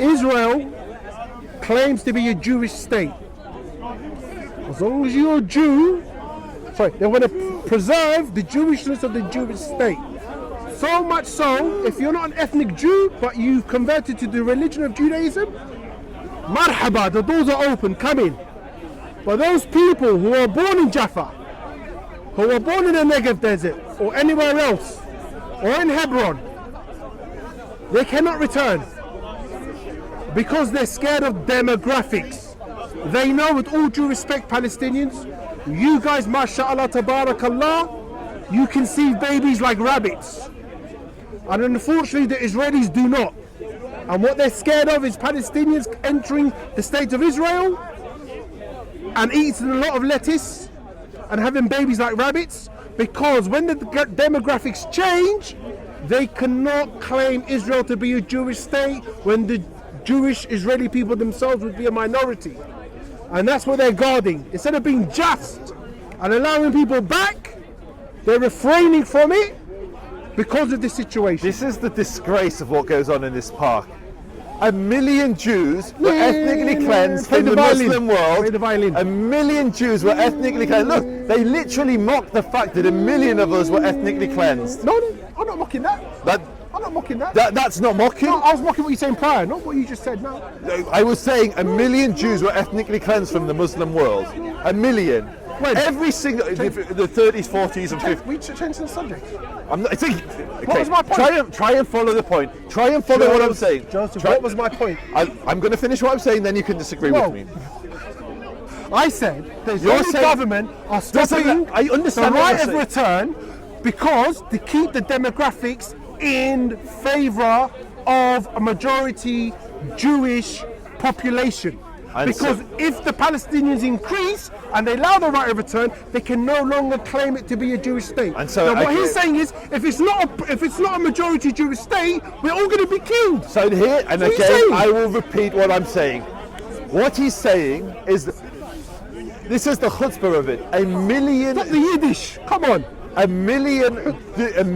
Israel claims to be a Jewish state. As long as you're a Jew, they want to preserve the Jewishness of the Jewish state. So much so, if you're not an ethnic Jew, but you've converted to the religion of Judaism, marhaba, the doors are open, come in. But those people who are born in Jaffa, who are born in the Negev desert, or anywhere else, or in Hebron, they cannot return. Because they're scared of demographics. They know, with all due respect, Palestinians, you guys, mashallah, tabarakallah, you conceive babies like rabbits. And unfortunately, the Israelis do not. And what they're scared of is Palestinians entering the state of Israel and eating a lot of lettuce and having babies like rabbits, because when the demographics change, they cannot claim Israel to be a Jewish state when the Jewish Israeli people themselves would be a minority. And that's what they're guarding. Instead of being just and allowing people back, they're refraining from it because of this situation. This is the disgrace of what goes on in this park. 1 million Jews were ethnically cleansed from the Muslim world. 1 million Jews were ethnically cleansed. Look, they literally mock the fact that 1 million of us were ethnically cleansed. No, I'm not mocking that. I'm not mocking that. That's not mocking? No, I was mocking what you saying prior, not what you just said now. I was saying 1 million Jews were ethnically cleansed from the Muslim world. 1 million. When? Every single, the 30s, 40s and 50s. We changed the subject. I'm not, okay, what was my point? Try and follow the point. Try and follow what I'm saying. Joseph, what was my point? I'm going to finish what I'm saying, then you can disagree with me. I said the government are stopping I understand the right of return because to keep the demographics in favour of a majority Jewish population. Because if the Palestinians increase and they allow the right of return, they can no longer claim it to be a Jewish state. And so now what he's saying is, if it's not a majority Jewish state, we're all going to be killed. So here, and again, I will repeat what I'm saying. What he's saying is, this is the chutzpah of it. 1 million. Stop the Yiddish. Come on. 1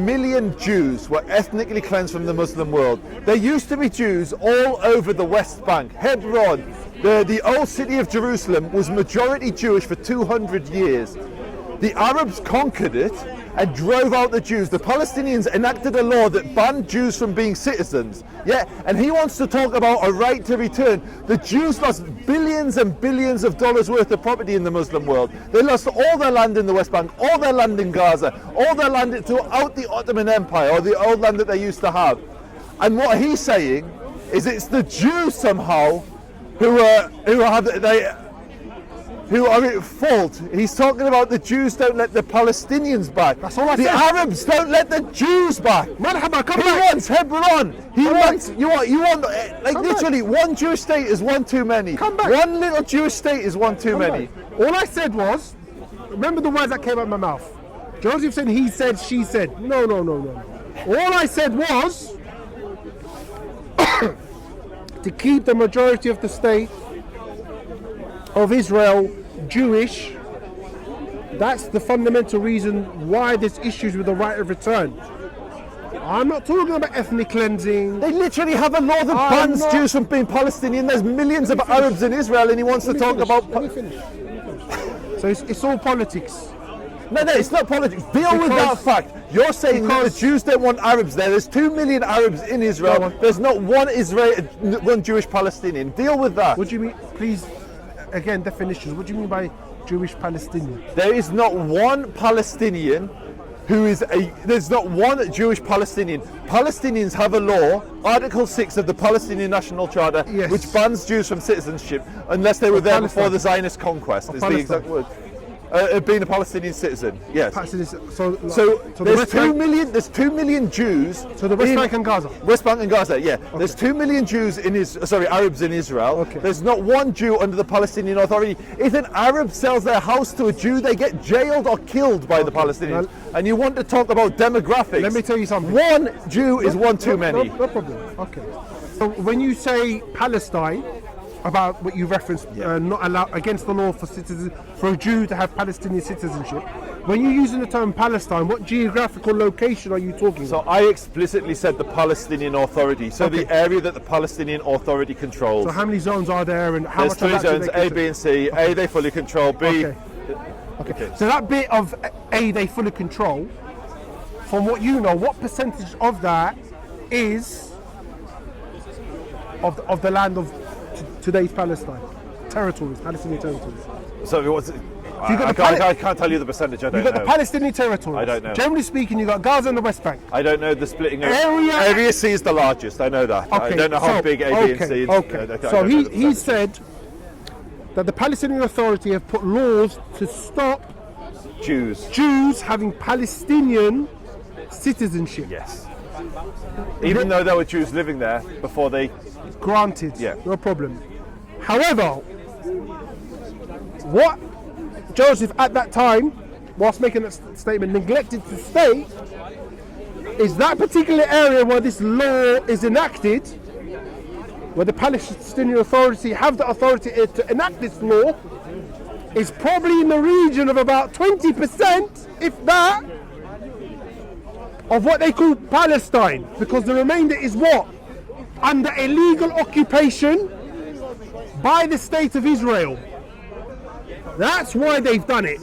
million Jews were ethnically cleansed from the Muslim world. There used to be Jews all over the West Bank. Hebron, the old city of Jerusalem, was majority Jewish for 200 years. The Arabs conquered it and drove out the Jews. The Palestinians enacted a law that banned Jews from being citizens. Yeah, and he wants to talk about a right to return. The Jews lost billions and billions of dollars worth of property in the Muslim world. They lost all their land in the West Bank, all their land in Gaza, all their land throughout the Ottoman Empire, or the old land that they used to have. And what he's saying is it's the Jews somehow who are at fault. He's talking about the Jews don't let the Palestinians back. That's all I said. The Arabs don't let the Jews back. Marhaba, come he back. wants Hebron. He wants you want like Come literally back. One Jewish state is one too many. Come back. One little Jewish state is one too many. Back. All I said was, remember the words that came out of my mouth. Joseph said he said, she said. No. All I said was to keep the majority of the state of Israel Jewish. That's the fundamental reason why there's issues with the right of return. I'm not talking about ethnic cleansing. They literally have a law that bans Jews from being Palestinian. There's millions of Arabs in Israel, and he wants to talk about. Let me finish. So it's all politics. No, it's not politics. Deal with that fact. You're saying that the Jews don't want Arabs there. There's 2 million Arabs in Israel. There's not one Jewish Palestinian. Deal with that. What do you mean? Please, again, definitions. What do you mean by Jewish Palestinian? There is not one Palestinian there's not one Jewish Palestinian. Palestinians have a law, Article 6 of the Palestinian National Charter, which bans Jews from citizenship unless they were there before the Zionist conquest, is the exact word. Being a Palestinian citizen, yes. So there's 2 million Jews. So the West Bank and Gaza. West Bank and Gaza, yeah. Okay. There's 2 million Jews Arabs in Israel. Okay. There's not one Jew under the Palestinian Authority. If an Arab sells their house to a Jew, they get jailed or killed by the Palestinians. And you want to talk about demographics? Let me tell you something. One Jew is one too many. No problem. Okay. So when you say Palestine, about what you referenced, not allow against the law for a Jew to have Palestinian citizenship. when you're using the term Palestine, what geographical location are you talking So about? I explicitly said the Palestinian Authority, so Okay. the area that the Palestinian Authority controls. So how many zones are there, and how There's much of three that do zones, they A, B and C. Okay. A, they fully control. B, Okay. Okay. So that bit of A they fully control, from what you know, what percentage of that is of the land of today's Palestine? Territories, Palestinian territories. so it was, got I can't tell you the percentage, I don't You've got know. the Palestinian territories. I don't know. Generally speaking, you've got Gaza and the West Bank. I don't know the splitting of Area- Area C is the largest, I know that. I don't know how big A, B and C is. Okay. I don't So know the he percentage. said that the Palestinian Authority have put laws to stop Jews having Palestinian citizenship. Yes. Even though there were Jews living there before they. Granted, Yeah. no problem. However, what Joseph at that time, whilst making that statement, neglected to state is that particular area where this law is enacted, where the Palestinian Authority have the authority to enact this law, is probably in the region of about 20%, if that, of what they call Palestine, because the remainder is what? Under illegal occupation by the state of Israel. That's why they've done it.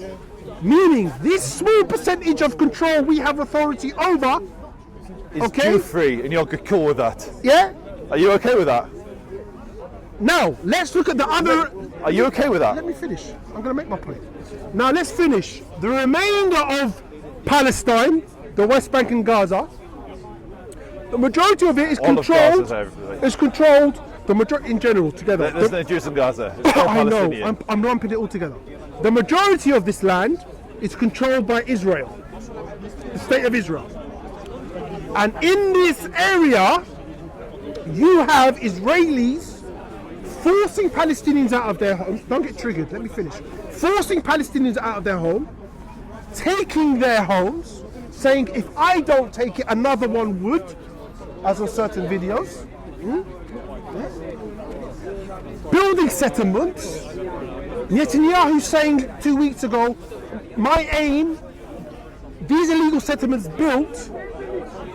Meaning, this small percentage of control we have authority over, It's okay. Jew free, and you're cool with that. yeah? Are you okay with that? Now, let's look at the other... Are you okay with that? Let me finish. I'm going to make my point. Now, let's finish. The remainder of Palestine, the West Bank and Gaza, the majority of it is All of controlled... Gaza's everything. Is controlled, the majority in general, together. There's no Jews in Gaza. It's all I know, Palestinian. I'm lumping it all together. The majority of this land is controlled by Israel, the state of Israel. And in this area, you have Israelis forcing Palestinians out of their homes. Don't get triggered, let me finish. Forcing Palestinians out of their home, taking their homes, saying if I don't take it, another one would, as on certain videos. Building settlements. Netanyahu saying 2 weeks ago, my aim, these illegal settlements built,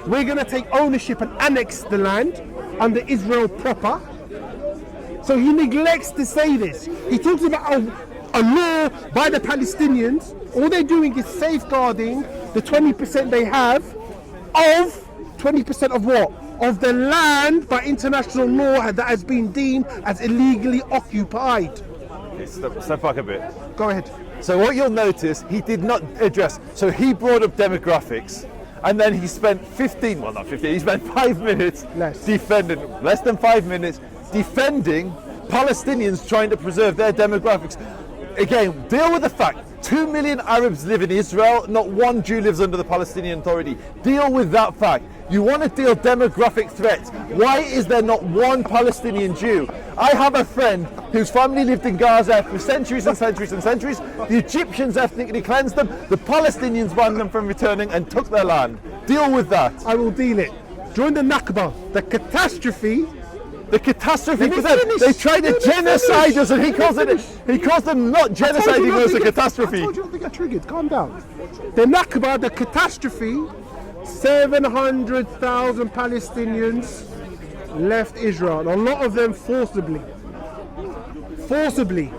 we're going to take ownership and annex the land under Israel proper. So he neglects to say this. He talks about a law by the Palestinians. All they're doing is safeguarding the 20% they have of 20% of what? Of the land by international law that has been deemed as illegally occupied. Step back a bit. Go ahead. So what you'll notice, he did not address. So he brought up demographics, and then he spent 15, well not 15, he spent 5 minutes Less. defending, less than 5 minutes, defending Palestinians trying to preserve their demographics. Again, deal with the fact 2 million Arabs live in Israel, not one Jew lives under the Palestinian Authority. Deal with that fact. You want to deal demographic threats. Why is there not one Palestinian Jew? I have a friend whose family lived in Gaza for centuries and centuries and centuries. The Egyptians ethnically cleansed them. The Palestinians banned them from returning and took their land. Deal with that. I will deal it. During the Nakba, the catastrophe. The catastrophe Let me for them. finish. They tried to Let me genocide finish. us, and he calls them not genociding us a catastrophe. I told you not to get triggered. Calm down. The Nakba, the catastrophe, 700,000 Palestinians left Israel. A lot of them forcibly. Forcibly.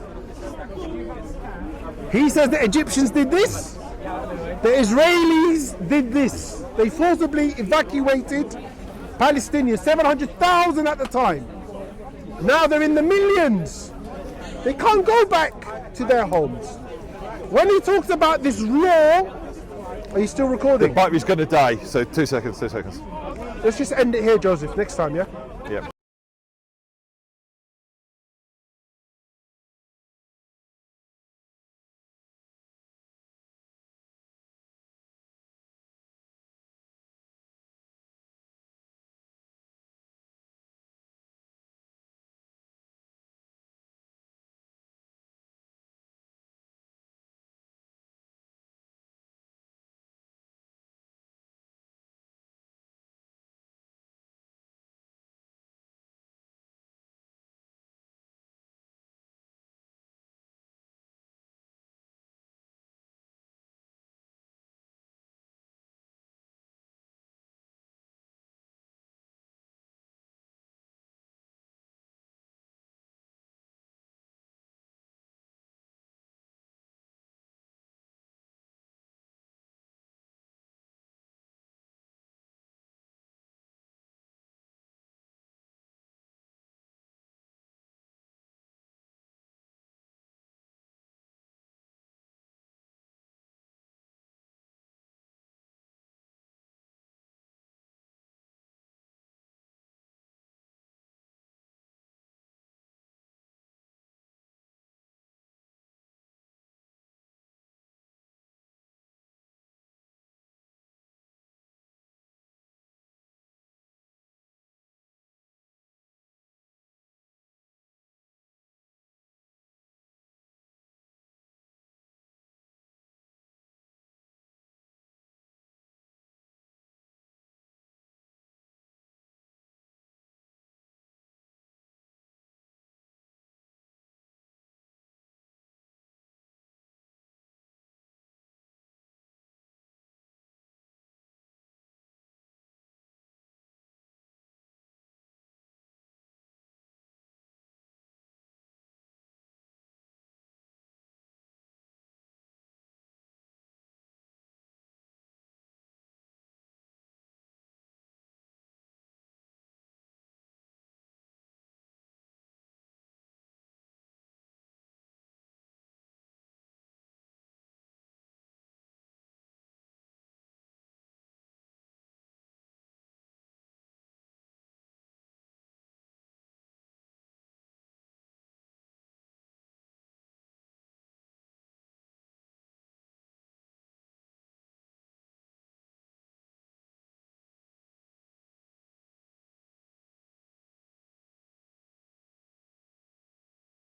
He says the Egyptians did this. The Israelis did this. They forcibly evacuated Palestinians, 700,000 at the time. Now they're in the millions. They can't go back to their homes. When he talks about this law, are you still The recording? battery's going to die. So 2 seconds. Let's just end it here, Joseph. Next time, yeah? Yeah.